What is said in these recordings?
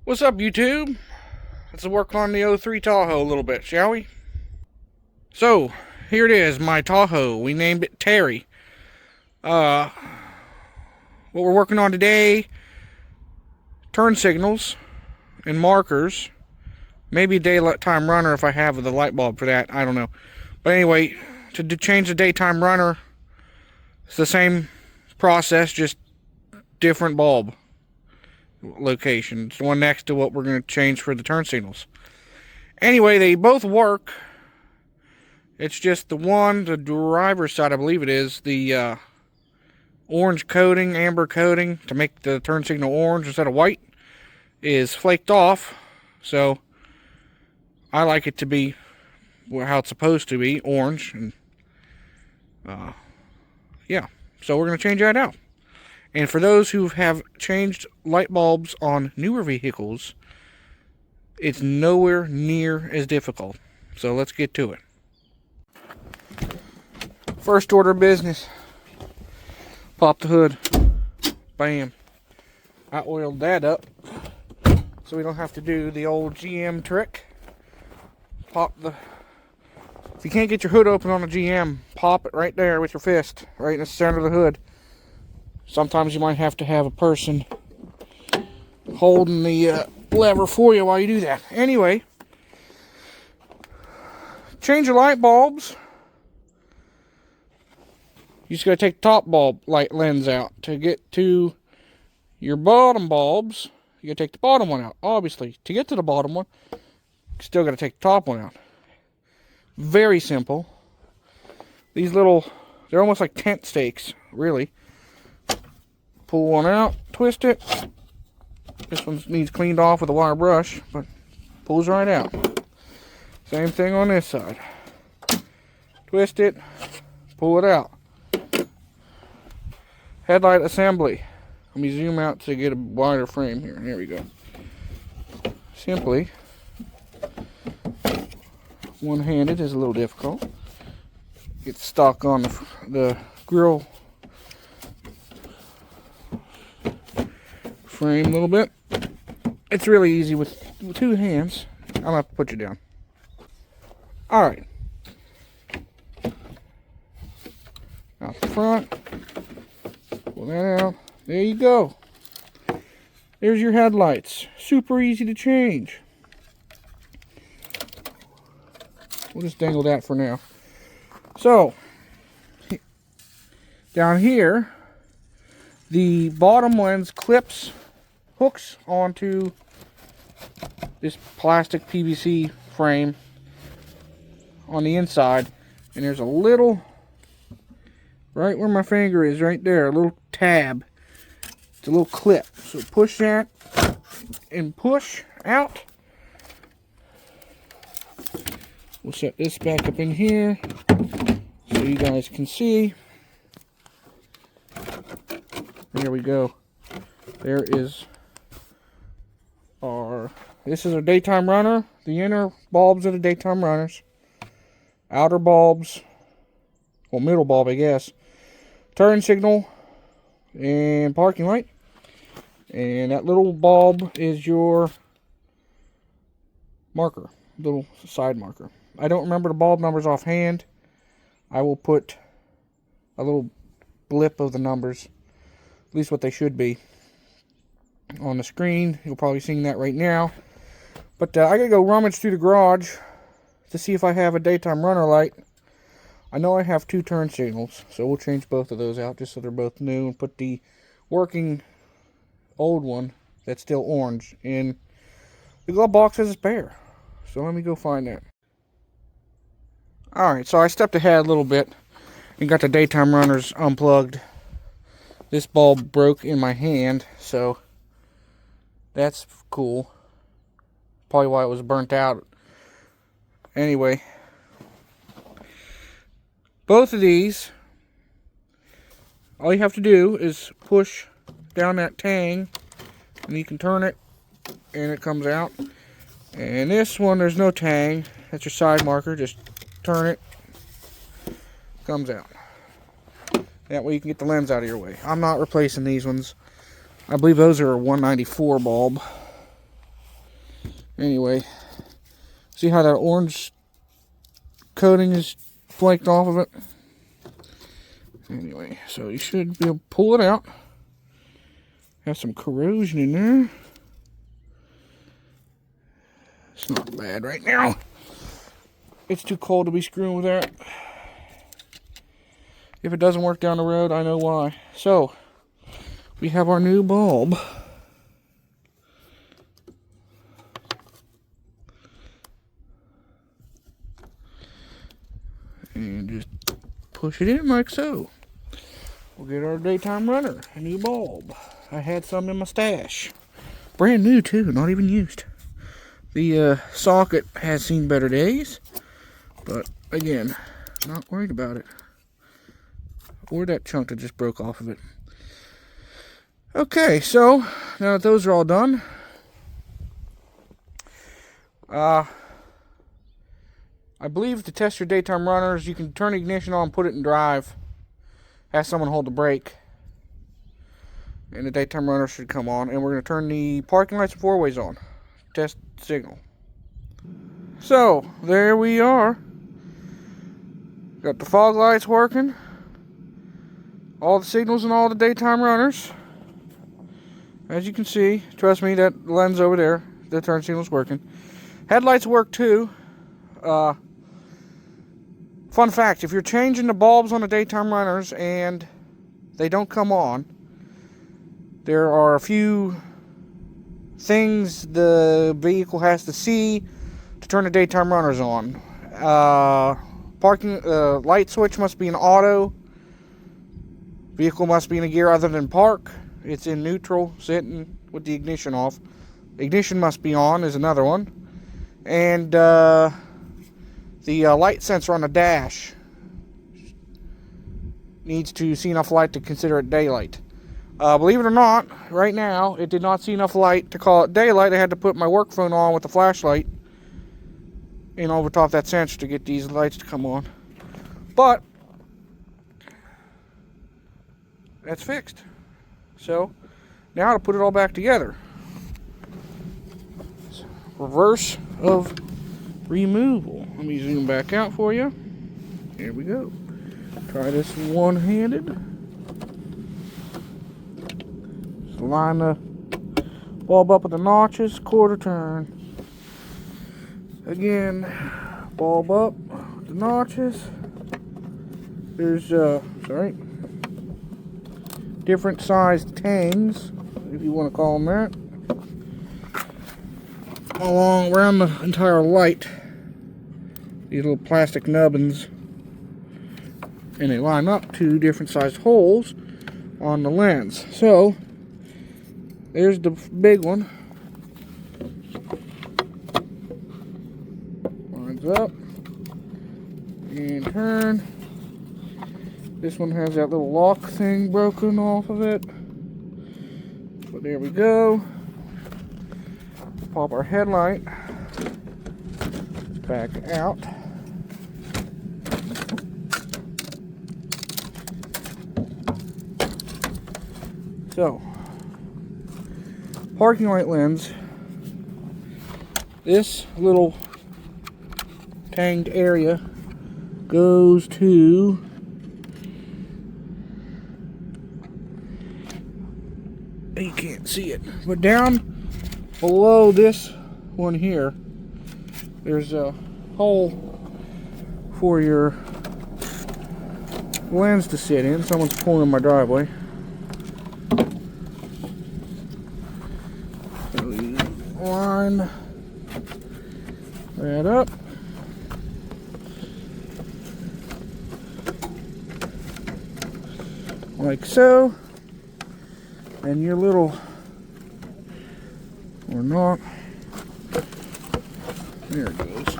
What's up, YouTube? Let's work on the '03 Tahoe a little bit, shall we? So, here it is, my Tahoe. We named it Terry. What we're working on today, turn signals and markers. Maybe a daytime runner if I have the light bulb for that. I don't know. But anyway, to change the daytime runner, it's the same process, just different bulb location. It's the one next to what we're going to change for the turn signals. Anyway, they both work. It's just the one, the driver's side, I believe it is, the orange coating, amber coating, to make the turn signal orange instead of white, is flaked off. So I like it to be how it's supposed to be, orange. And yeah, so we're going to change that out. And for those who have changed light bulbs on newer vehicles, it's nowhere near as difficult. So let's get to it. First order of business. Pop the hood. Bam. I oiled that up so we don't have to do the old GM trick. If you can't get your hood open on a GM, pop it right there with your fist, right in the center of the hood. Sometimes you might have to have a person holding the lever for you while you do that. Anyway, change your light bulbs. You just gotta take the top bulb light lens out. To get to your bottom bulbs, you gotta take the bottom one out. Obviously, to get to the bottom one, you still gotta take the top one out. Very simple. These they're almost like tent stakes, really. Pull one out, twist it. This one needs cleaned off with a wire brush, but pulls right out. Same thing on this side. Twist it, pull it out. Headlight assembly. Let me zoom out to get a wider frame here. Here we go. Simply, one-handed is a little difficult. Get stuck on the grill frame a little bit. It's really easy with two hands. I'm gonna have to put you down. Alright. Out the front. Pull that out. There you go. There's your headlights. Super easy to change. We'll just dangle that for now. So, down here, the bottom lens hooks onto this plastic PVC frame on the inside, and there's a little, right where my finger is, right there, a little tab. It's a little clip. So push that and push out. We'll set this back up in here so you guys can see. There we go. There is this is our daytime runner. The inner bulbs are the daytime runners. Outer bulbs, well, middle bulb, I guess. Turn signal and parking light. And that little bulb is your marker, little side marker. I don't remember the bulb numbers offhand. I will put a little blip of the numbers, at least what they should be, on the screen. You'll probably see that right now. But I gotta go rummage through the garage to see if I have a daytime runner light. I know I have two turn signals, so we'll change both of those out just so they're both new, and put the working old one that's still orange in the glove box as a spare. So let me go find that. Alright, so I stepped ahead a little bit and got the daytime runners unplugged. This bulb broke in my hand, so that's cool. Probably why it was burnt out. Anyway, both of these, all you have to do is push down that tang, and you can turn it, and it comes out. And this one, there's no tang. That's your side marker. Just turn it, comes out. That way you can get the lens out of your way. I'm not replacing these ones. I believe those are a 194 bulb. Anyway, see how that orange coating is flaked off of it? Anyway, so you should be able to pull it out. Has some corrosion in there. It's not bad right now. It's too cold to be screwing with that. If it doesn't work down the road, I know why. So, we have our new bulb. And just push it in like so. We'll get our daytime runner, a new bulb. I had some in my stash. Brand new too, not even used. The socket has seen better days, but again, not worried about it. Or that chunk that just broke off of it. Okay, so now that those are all done, I believe to test your daytime runners, you can turn the ignition on, put it in drive, have someone hold the brake, and the daytime runner should come on. And we're going to turn the parking lights and four-ways on. Test signal. So, there we are. Got the fog lights working. All the signals and all the daytime runners. As you can see, trust me, that lens over there, the turn signal's working. Headlights work too. Fun fact, if you're changing the bulbs on the daytime runners and they don't come on, there are a few things the vehicle has to see to turn the daytime runners on. Parking light switch must be in auto. Vehicle must be in a gear other than park. It's in neutral, sitting with the ignition off. Ignition must be on is another one. And the light sensor on the dash needs to see enough light to consider it daylight. Believe it or not, right now, it did not see enough light to call it daylight. I had to put my work phone on with the flashlight and over top that sensor to get these lights to come on. But that's fixed. So, now to put it all back together. Reverse of removal. Let me zoom back out for you. Here we go. Try this one-handed. Just line the bulb up with the notches, quarter turn. Again, bulb up with the notches. There's, different sized tangs, if you want to call them that, along around the entire light. These little plastic nubbins, and they line up to different sized holes on the lens. So there's the big one. Lines up and turn. This one has that little lock thing broken off of it. But there we go. Pop our headlight back out. So, parking light lens. This little tanged area goes to you can't see it, but down below this one here, there's a hole for your lens to sit in. Someone's pulling in my driveway. So you line that up. Like so. And your little, or not, there it goes.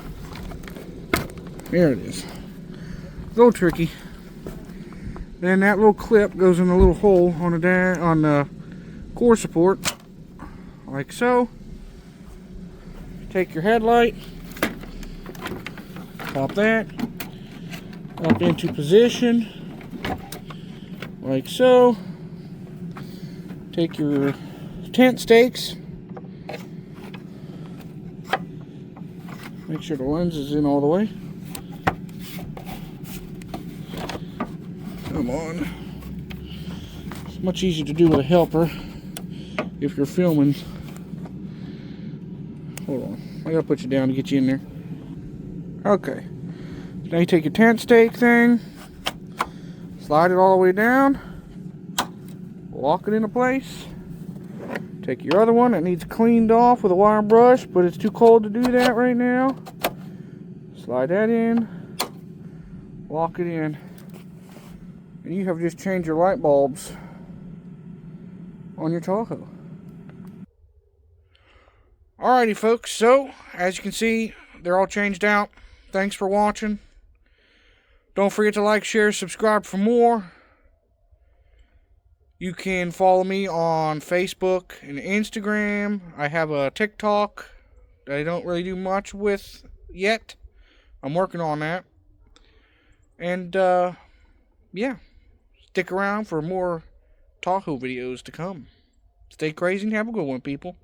There it is. A little tricky. Then that little clip goes in a little hole on the core support, like so. Take your headlight, pop that up into position, like so. Take your tent stakes, Make sure the lens is in all the way. Come on. It's much easier to do with a helper if you're filming. Hold on. I gotta put you down to get you in there. Okay. Now you take your tent stake thing, slide it all the way down, lock it into place. Take your other one that needs cleaned off with a wire brush, but it's too cold to do that right now. Slide that in, lock it in, and you have just changed your light bulbs on your Tahoe. Alrighty folks, so as you can see, they're all changed out. Thanks for watching. Don't forget to like, share, subscribe for more. You can follow me on Facebook and Instagram. I have a TikTok that I don't really do much with yet. I'm working on that. And, yeah. Stick around for more Tahoe videos to come. Stay crazy and have a good one, people.